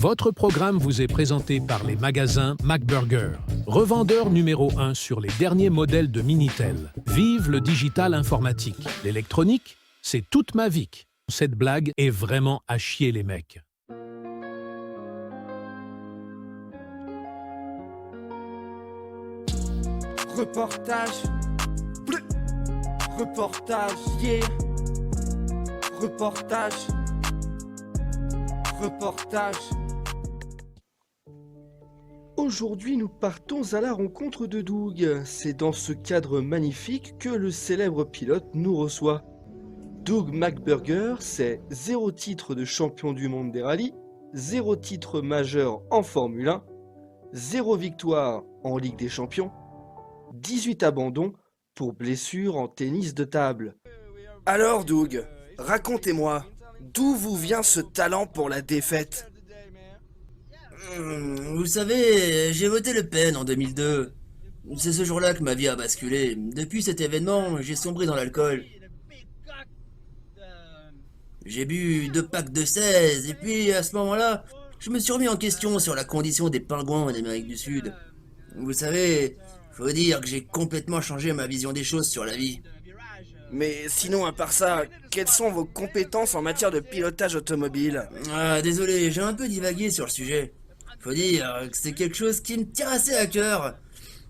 Votre programme vous est présenté par les magasins MacBurger, revendeur numéro 1 sur les derniers modèles de Minitel. Vive le digital informatique. L'électronique, c'est toute ma vie. Cette blague est vraiment à chier les mecs. Reportage, bleu. Reportage, yeah. Reportage, reportage. Aujourd'hui, nous partons à la rencontre de Doug. C'est dans ce cadre magnifique que le célèbre pilote nous reçoit. Doug MacBurger, c'est 0 titre de champion du monde des rallyes, 0 titre majeur en Formule 1, 0 victoire en Ligue des Champions, 18 abandons pour blessure en tennis de table. Alors Doug, racontez-moi, d'où vous vient ce talent pour la défaite? Vous savez, j'ai voté Le Pen en 2002. C'est ce jour-là que ma vie a basculé. Depuis cet événement, j'ai sombré dans l'alcool. J'ai bu 2 packs de 16, et puis à ce moment-là, je me suis remis en question sur la condition des pingouins en Amérique du Sud. Vous savez, faut dire que j'ai complètement changé ma vision des choses sur la vie. Mais sinon, à part ça, quelles sont vos compétences en matière de pilotage automobile? Ah, désolé, j'ai un peu divagué sur le sujet. Faut dire que c'est quelque chose qui me tient assez à cœur.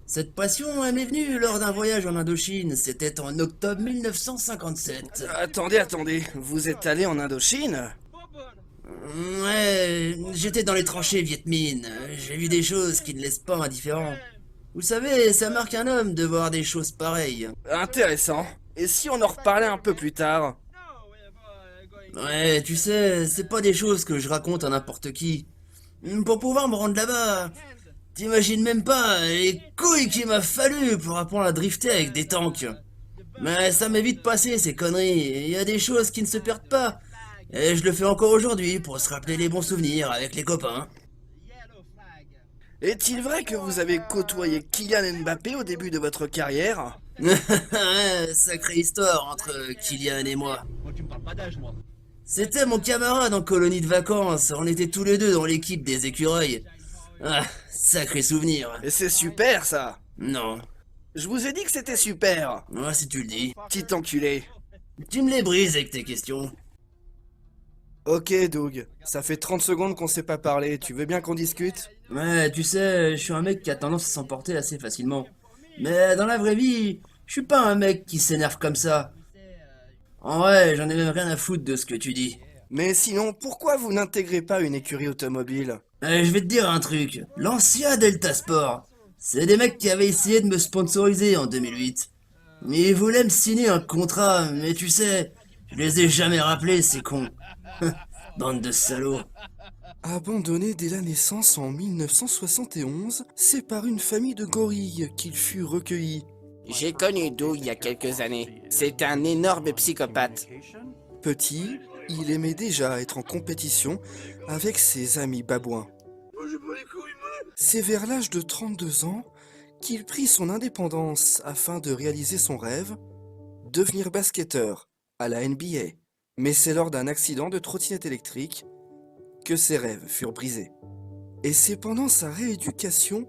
Cette passion, elle m'est venue lors d'un voyage en Indochine. C'était en octobre 1957. Attendez, vous êtes allé en Indochine? Ouais, j'étais dans les tranchées Viet Minh. J'ai vu des choses qui ne laissent pas indifférent. Vous savez, ça marque un homme de voir des choses pareilles. Intéressant. Et si on en reparlait un peu plus tard? Ouais, tu sais, c'est pas des choses que je raconte à n'importe qui. Pour pouvoir me rendre là-bas, t'imagines même pas les couilles qu'il m'a fallu pour apprendre à drifter avec des tanks. Mais ça m'est vite passé ces conneries, il y a des choses qui ne se perdent pas. Et je le fais encore aujourd'hui pour se rappeler les bons souvenirs avec les copains. Est-il vrai que vous avez côtoyé Kylian Mbappé au début de votre carrière? Sacrée histoire entre Kylian et moi. C'était mon camarade en colonie de vacances, on était tous les deux dans l'équipe des écureuils. Ah, sacré souvenir. Et c'est super ça! Non. Je vous ai dit que c'était super! Ouais, si tu le dis. Petit enculé. Tu me les brises avec tes questions. Ok Doug, ça fait 30 secondes qu'on s'est pas parlé, tu veux bien qu'on discute? Ouais, tu sais, je suis un mec qui a tendance à s'emporter assez facilement. Mais dans la vraie vie, je suis pas un mec qui s'énerve comme ça. En vrai, j'en ai même rien à foutre de ce que tu dis. Mais sinon, pourquoi vous n'intégrez pas une écurie automobile? Je vais te dire un truc. L'ancien Delta Sport, c'est des mecs qui avaient essayé de me sponsoriser en 2008. Mais ils voulaient me signer un contrat, mais tu sais, je les ai jamais rappelés, ces cons. Bande de salauds. Abandonné dès la naissance en 1971, c'est par une famille de gorilles qu'il fut recueilli. J'ai connu Doug il y a quelques années. C'est un énorme psychopathe. Petit, il aimait déjà être en compétition avec ses amis babouins. C'est vers l'âge de 32 ans qu'il prit son indépendance afin de réaliser son rêve, devenir basketteur à la NBA. Mais c'est lors d'un accident de trottinette électrique que ses rêves furent brisés. Et c'est pendant sa rééducation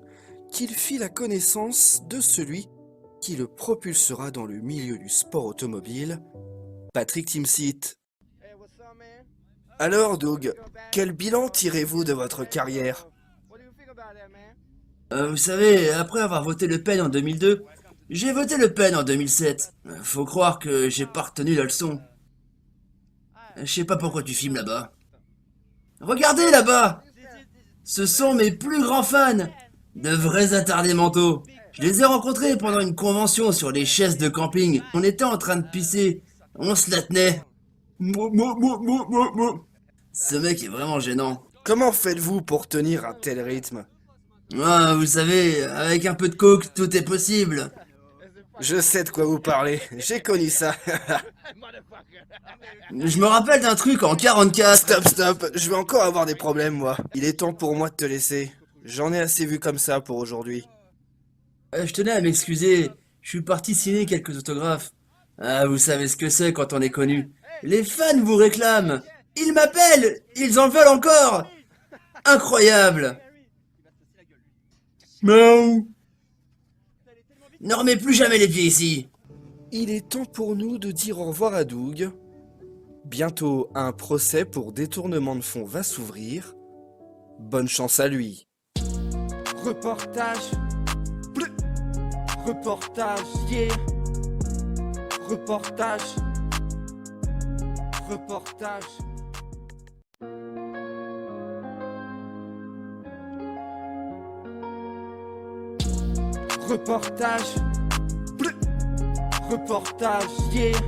qu'il fit la connaissance de celui qui le propulsera dans le milieu du sport automobile, Patrick Timsit. Alors Doug, quel bilan tirez-vous de votre carrière? Vous savez, après avoir voté Le Pen en 2002, j'ai voté Le Pen en 2007. Faut croire que j'ai pas retenu la leçon. Je sais pas pourquoi tu filmes là-bas. Regardez là-bas! Ce sont mes plus grands fans! De vrais attardés mentaux. Je les ai rencontrés pendant une convention sur les chaises de camping. On était en train de pisser. On se la tenait. Ce mec est vraiment gênant. Comment faites-vous pour tenir un tel rythme? Ah, vous savez, avec un peu de coke, tout est possible. Je sais de quoi vous parlez, j'ai connu ça. Je me rappelle d'un truc en 44. Stop, je vais encore avoir des problèmes moi. Il est temps pour moi de te laisser. J'en ai assez vu comme ça pour aujourd'hui. Je tenais à m'excuser, je suis parti signer quelques autographes. Ah, vous savez ce que c'est quand on est connu. Les fans vous réclament. Ils m'appellent, ils en veulent encore. Incroyable! Miaou! Ne remets plus jamais les pieds ici! Il est temps pour nous de dire au revoir à Doug. Bientôt, un procès pour détournement de fonds va s'ouvrir. Bonne chance à lui. Reportage. Bleu. Reportage. Yeah. Reportage. Reportage. Reportage. Bleu. Reportage. Yeah.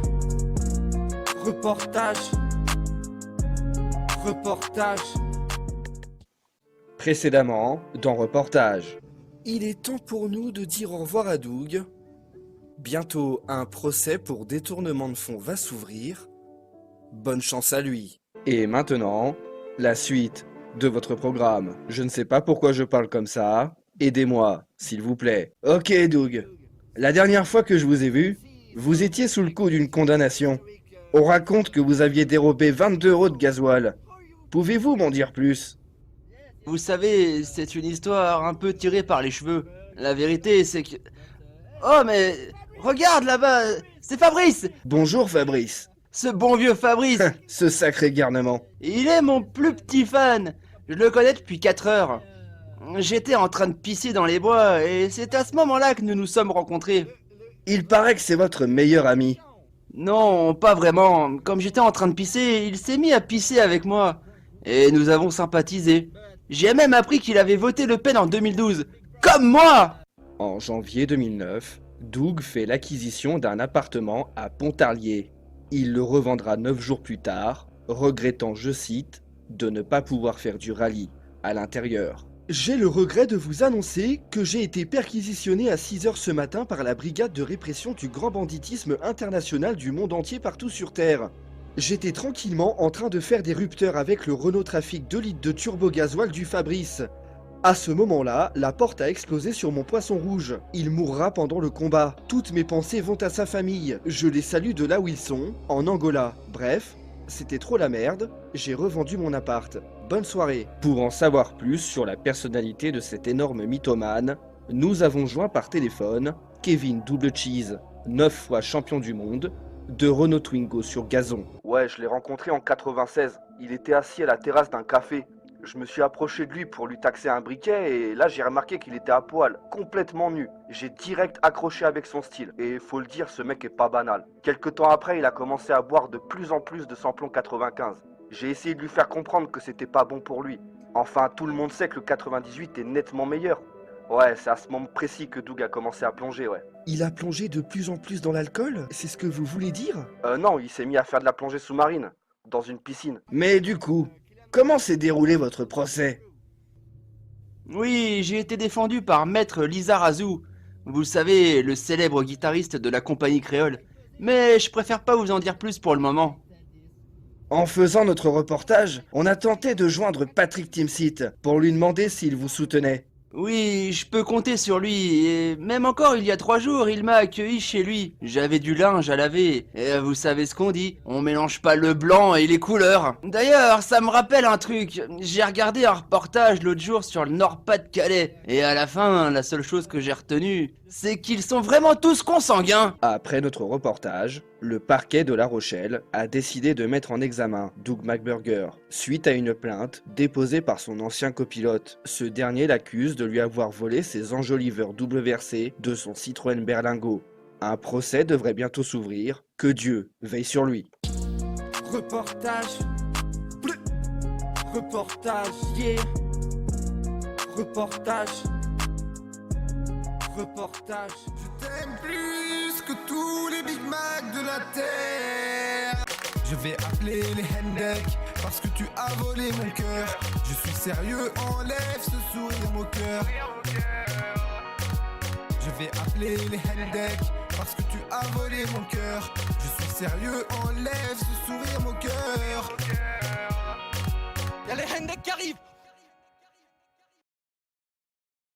Reportage. Reportage. Précédemment, dans Reportage. Il est temps pour nous de dire au revoir à Doug. Bientôt, un procès pour détournement de fonds va s'ouvrir. Bonne chance à lui. Et maintenant, la suite de votre programme. Je ne sais pas pourquoi je parle comme ça. Aidez-moi, s'il vous plaît. Ok, Doug. La dernière fois que je vous ai vu, vous étiez sous le coup d'une condamnation. On raconte que vous aviez dérobé 22 € de gasoil. Pouvez-vous m'en dire plus? Vous savez, c'est une histoire un peu tirée par les cheveux. La vérité, c'est que... Oh, mais... Regarde là-bas, c'est Fabrice! Bonjour Fabrice. Ce bon vieux Fabrice! Ce sacré garnement. Il est mon plus petit fan! Je le connais depuis 4 heures. J'étais en train de pisser dans les bois, et c'est à ce moment-là que nous nous sommes rencontrés. Il paraît que c'est votre meilleur ami. Non, pas vraiment. Comme j'étais en train de pisser, il s'est mis à pisser avec moi. Et nous avons sympathisé. J'ai même appris qu'il avait voté Le Pen en 2012. Comme moi! En janvier 2009, Doug fait l'acquisition d'un appartement à Pontarlier. Il le revendra 9 jours plus tard, regrettant, je cite, de ne pas pouvoir faire du rallye à l'intérieur. J'ai le regret de vous annoncer que j'ai été perquisitionné à 6h ce matin par la brigade de répression du grand banditisme international du monde entier partout sur Terre. J'étais tranquillement en train de faire des rupteurs avec le Renault Trafic 2 litres de turbo-gasoil du Fabrice. À ce moment-là, la porte a explosé sur mon poisson rouge. Il mourra pendant le combat. Toutes mes pensées vont à sa famille. Je les salue de là où ils sont, en Angola. Bref, c'était trop la merde, j'ai revendu mon appart. Bonne soirée. Pour en savoir plus sur la personnalité de cet énorme mythomane, nous avons joint par téléphone Kevin Double Cheese, 9 fois champion du monde, de Renault Twingo sur gazon. Ouais, je l'ai rencontré en 96. Il était assis à la terrasse d'un café. Je me suis approché de lui pour lui taxer un briquet et là j'ai remarqué qu'il était à poil, complètement nu. J'ai direct accroché avec son style. Et faut le dire, ce mec est pas banal. Quelque temps après, il a commencé à boire de plus en plus de samplon 95. J'ai essayé de lui faire comprendre que c'était pas bon pour lui. Enfin, tout le monde sait que le 98 est nettement meilleur. Ouais, c'est à ce moment précis que Doug a commencé à plonger, ouais. Il a plongé de plus en plus dans l'alcool? C'est ce que vous voulez dire? Non, il s'est mis à faire de la plongée sous-marine, dans une piscine. Mais du coup, comment s'est déroulé votre procès? Oui, j'ai été défendu par Maître Lizarazu. Vous le savez, le célèbre guitariste de la compagnie créole. Mais je préfère pas vous en dire plus pour le moment. En faisant notre reportage, on a tenté de joindre Patrick Timsit pour lui demander s'il vous soutenait. Oui, je peux compter sur lui, et même encore il y a 3 jours, il m'a accueilli chez lui. J'avais du linge à laver, et vous savez ce qu'on dit, on mélange pas le blanc et les couleurs. D'ailleurs, ça me rappelle un truc, j'ai regardé un reportage l'autre jour sur le Nord-Pas-de-Calais, et à la fin, la seule chose que j'ai retenue, c'est qu'ils sont vraiment tous consanguins. Après notre reportage, le parquet de La Rochelle a décidé de mettre en examen Doug McBurger suite à une plainte déposée par son ancien copilote. Ce dernier l'accuse de lui avoir volé ses enjoliveurs WRC de son Citroën Berlingo. Un procès devrait bientôt s'ouvrir. Que Dieu veille sur lui. Reportage. Bleu. Reportage. Yeah. Reportage. Reportage. Je t'aime plus que tous les Big Mac de la terre. Je vais appeler les Hendek parce que tu as volé mon cœur. Je suis sérieux, enlève ce sourire moqueur. Je vais appeler les Hendek parce que tu as volé mon cœur. Je suis sérieux, enlève ce sourire moqueur. Y'a les Hendek qui arrivent.